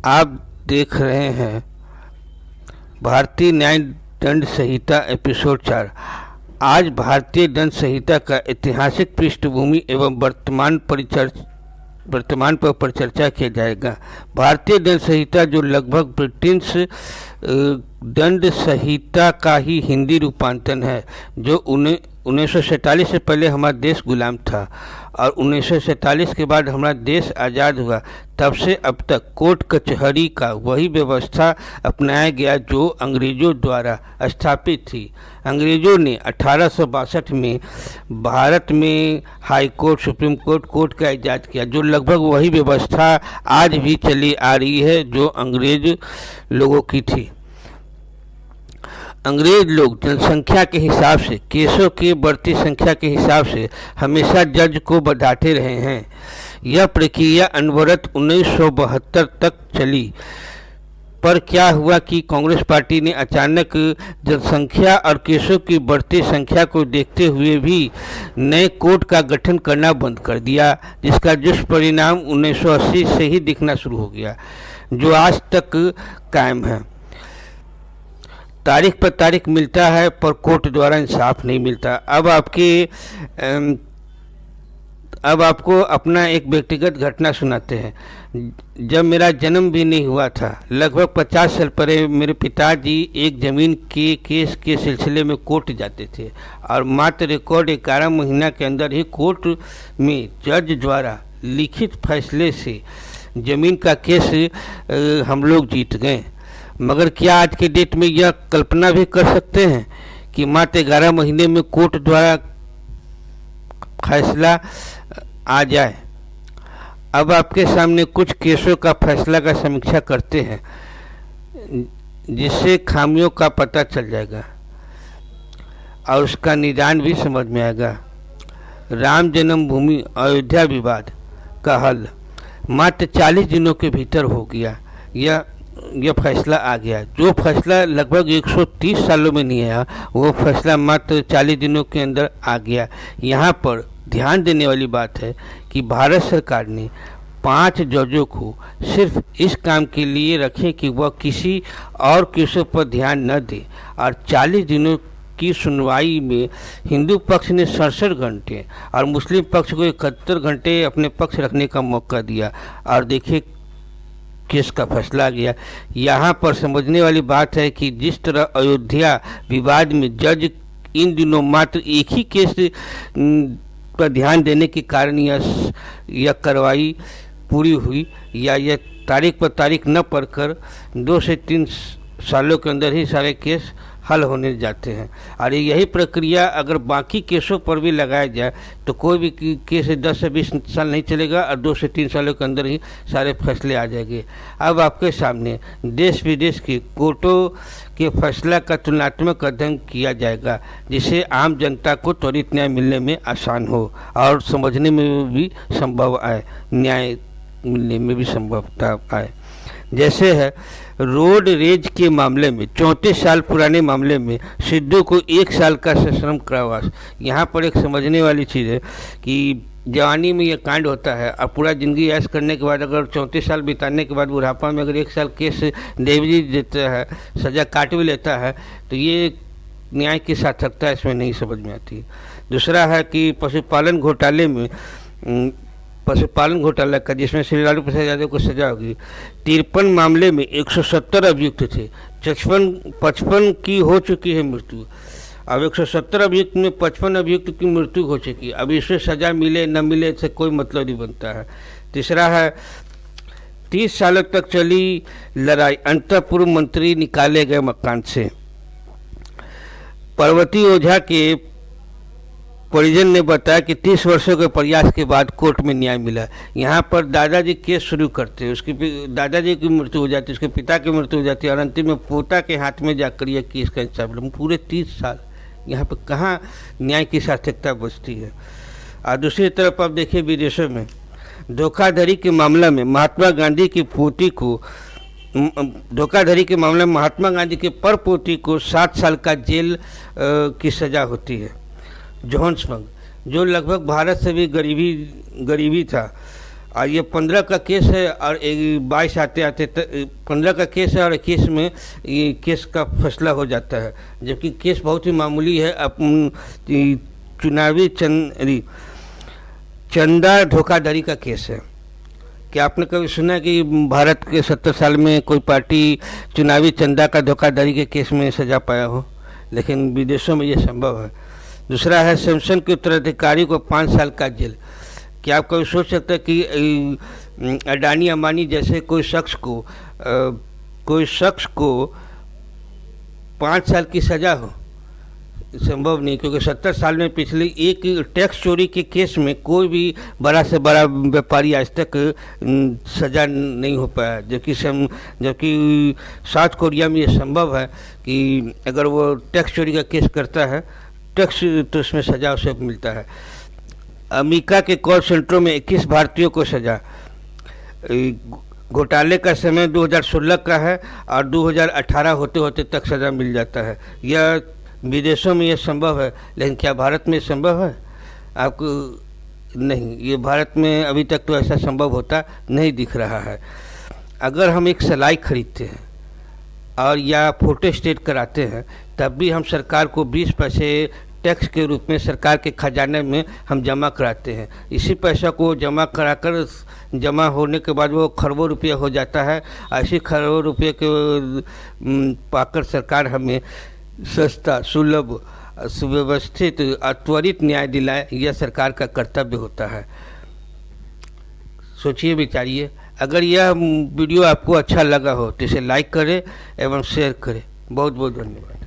आप देख रहे हैं भारतीय न्याय दंड संहिता एपिसोड 4। आज भारतीय दंड संहिता का ऐतिहासिक पृष्ठभूमि एवं वर्तमान पर परिचर्चा किया जाएगा। भारतीय दंड संहिता जो लगभग ब्रिटिश दंड संहिता का ही हिंदी रूपांतरण है, जो 1947 से पहले हमारा देश गुलाम था और 1947 के बाद हमारा देश आज़ाद हुआ। तब से अब तक कोर्ट कचहरी का वही व्यवस्था अपनाया गया जो अंग्रेज़ों द्वारा स्थापित थी। अंग्रेज़ों ने 1862 में भारत में high court, supreme court, court का इजाद किया, जो लगभग वही व्यवस्था आज भी चली आ रही है जो अंग्रेज लोगों की थी। अंग्रेज लोग जनसंख्या के हिसाब से, केसों की बढ़ती संख्या के हिसाब से हमेशा जज को बढ़ाते रहे हैं। यह प्रक्रिया अनवरत 1972 तक चली। पर क्या हुआ कि कांग्रेस पार्टी ने अचानक जनसंख्या और केसों की बढ़ती संख्या को देखते हुए भी नए कोर्ट का गठन करना बंद कर दिया, जिसका दुष्परिणाम 1980 से ही दिखना शुरू हो गया, जो आज तक कायम है। तारीख पर तारीख मिलता है पर कोर्ट द्वारा इंसाफ नहीं मिलता। अब आपको अपना एक व्यक्तिगत घटना सुनाते हैं। जब मेरा जन्म भी नहीं हुआ था, लगभग 50 साल पहले मेरे पिताजी एक ज़मीन के केस के सिलसिले में कोर्ट जाते थे और मात्र रिकॉर्ड 11 महीना के अंदर ही कोर्ट में जज द्वारा लिखित फैसले से ज़मीन का केस हम लोग जीत गए। मगर क्या आज के डेट में यह कल्पना भी कर सकते हैं कि मात्र 11 महीने में कोर्ट द्वारा फैसला आ जाए। अब आपके सामने कुछ केसों का फैसला का समीक्षा करते हैं, जिससे खामियों का पता चल जाएगा और उसका निदान भी समझ में आएगा। राम जन्मभूमि अयोध्या विवाद का हल मात्र 40 दिनों के भीतर हो गया। यह फैसला आ गया। जो फैसला लगभग 130 सालों में नहीं आया, वो फैसला मात्र 40 दिनों के अंदर आ गया। यहाँ पर ध्यान देने वाली बात है कि भारत सरकार ने 5 जजों को सिर्फ इस काम के लिए रखे कि वह किसी और केसों पर ध्यान न दे, और 40 दिनों की सुनवाई में हिंदू पक्ष ने 67 घंटे और मुस्लिम पक्ष को 71 घंटे अपने पक्ष रखने का मौका दिया, और देखिए केस का फैसला आ गया। यहाँ पर समझने वाली बात है कि जिस तरह अयोध्या विवाद में जज इन दिनों मात्र एक ही केस पर ध्यान देने के कारण यह कार्रवाई पूरी हुई, या यह तारीख पर तारीख न पढ़कर 2 से 3 सालों के अंदर ही सारे केस हल होने जाते हैं। और यही प्रक्रिया अगर बाकी केसों पर भी लगाया जाए तो कोई भी केस 10 से 20 साल नहीं चलेगा और 2 से 3 सालों के अंदर ही सारे फैसले आ जाएंगे। अब आपके सामने देश विदेश की कोर्टों के फैसला का तुलनात्मक अध्ययन किया जाएगा, जिससे आम जनता को त्वरित न्याय मिलने में आसान हो और समझने में भी संभव आए, न्याय मिलने में भी संभवता आए। जैसे है रोड रेज के मामले में 34 साल पुराने मामले में सिद्धू को 1 साल का सश्रम कारावास। यहाँ पर एक समझने वाली चीज़ है कि जवानी में यह कांड होता है और पूरा ज़िंदगी ऐश करने के बाद अगर 34 साल बिताने के बाद बुढ़ापा में अगर 1 साल केस दे भी देता है, सज़ा काट भी लेता है, तो ये न्याय की सार्थकता इसमें नहीं समझ में आती। दूसरा है कि पशुपालन घोटाला का, जिसमें श्री लालू प्रसाद यादव को सजा होगी। 53 मामले में 170 अभियुक्त थे, 55 की हो चुकी है मृत्यु। अब 170 अभियुक्त में 55 अभियुक्त की मृत्यु हो चुकी। अब इससे सजा मिले न मिले से कोई मतलब नहीं बनता है। तीसरा है 30 सालों तक चली लड़ाई, अंततः पूर्व मंत्री निकाले गए मकान से। पार्वती ओझा के परिजन ने बताया कि 30 वर्षों के प्रयास के बाद कोर्ट में न्याय मिला। यहाँ पर दादाजी केस शुरू करते हैं, उसके दादाजी की मृत्यु हो जाती है, उसके पिता की मृत्यु हो जाती है और अंतिम में पोता के हाथ में जाकर यह केस का इंसाफ मिला। पूरे 30 साल यहाँ पर कहाँ न्याय की सार्थकता बचती है। और दूसरी तरफ आप देखिए विदेशों में धोखाधड़ी के मामला में महात्मा गांधी की पर पोती को 7 साल का जेल की सजा होती है। जोहान्सबर्ग, जो लगभग भारत से भी गरीबी था, और ये 15 का केस है और 22 आते आते 15 का केस है और 21 में ये केस का फैसला हो जाता है, जबकि केस बहुत ही मामूली है। चुनावी चंदा धोखाधड़ी का केस है। क्या आपने कभी सुना कि भारत के 70 साल में कोई पार्टी चुनावी चंदा का धोखाधड़ी के केस में सजा पाया हो? लेकिन विदेशों में ये संभव है। दूसरा है सैमसंग के उत्तराधिकारी को 5 साल का जेल। क्या आप कभी सोच सकते हैं कि अडानी अंबानी जैसे कोई शख्स को 5 साल की सज़ा हो? संभव नहीं, क्योंकि 70 साल में पिछले एक टैक्स चोरी के केस में कोई भी बड़ा से बड़ा व्यापारी आज तक सज़ा नहीं हो पाया, जबकि साउथ कोरिया में ये संभव है कि अगर वो टैक्स चोरी का केस करता है, टैक्स तो उसमें सज़ा उसे मिलता है। अमेरिका के कॉल सेंटरों में 21 भारतीयों को सज़ा। घोटाले का समय 2016 का है और 2018 होते होते तक सज़ा मिल जाता है। यह विदेशों में यह संभव है, लेकिन क्या भारत में संभव है? आपको नहीं, ये भारत में अभी तक तो ऐसा संभव होता नहीं दिख रहा है। अगर हम एक सलाई खरीदते हैं और या फोटो स्टेट कराते हैं, तब भी हम सरकार को 20 पैसे टैक्स के रूप में सरकार के खजाने में हम जमा कराते हैं। इसी पैसा को जमा होने के बाद वो खरबों रुपया हो जाता है। ऐसे खरबों रुपये के पाकर सरकार हमें सस्ता, सुलभ, सुव्यवस्थित और त्वरित न्याय दिलाए, यह सरकार का कर्तव्य होता है। सोचिए, विचारिए। अगर यह वीडियो आपको अच्छा लगा हो तो इसे लाइक करें एवं शेयर करें। बहुत बहुत धन्यवाद।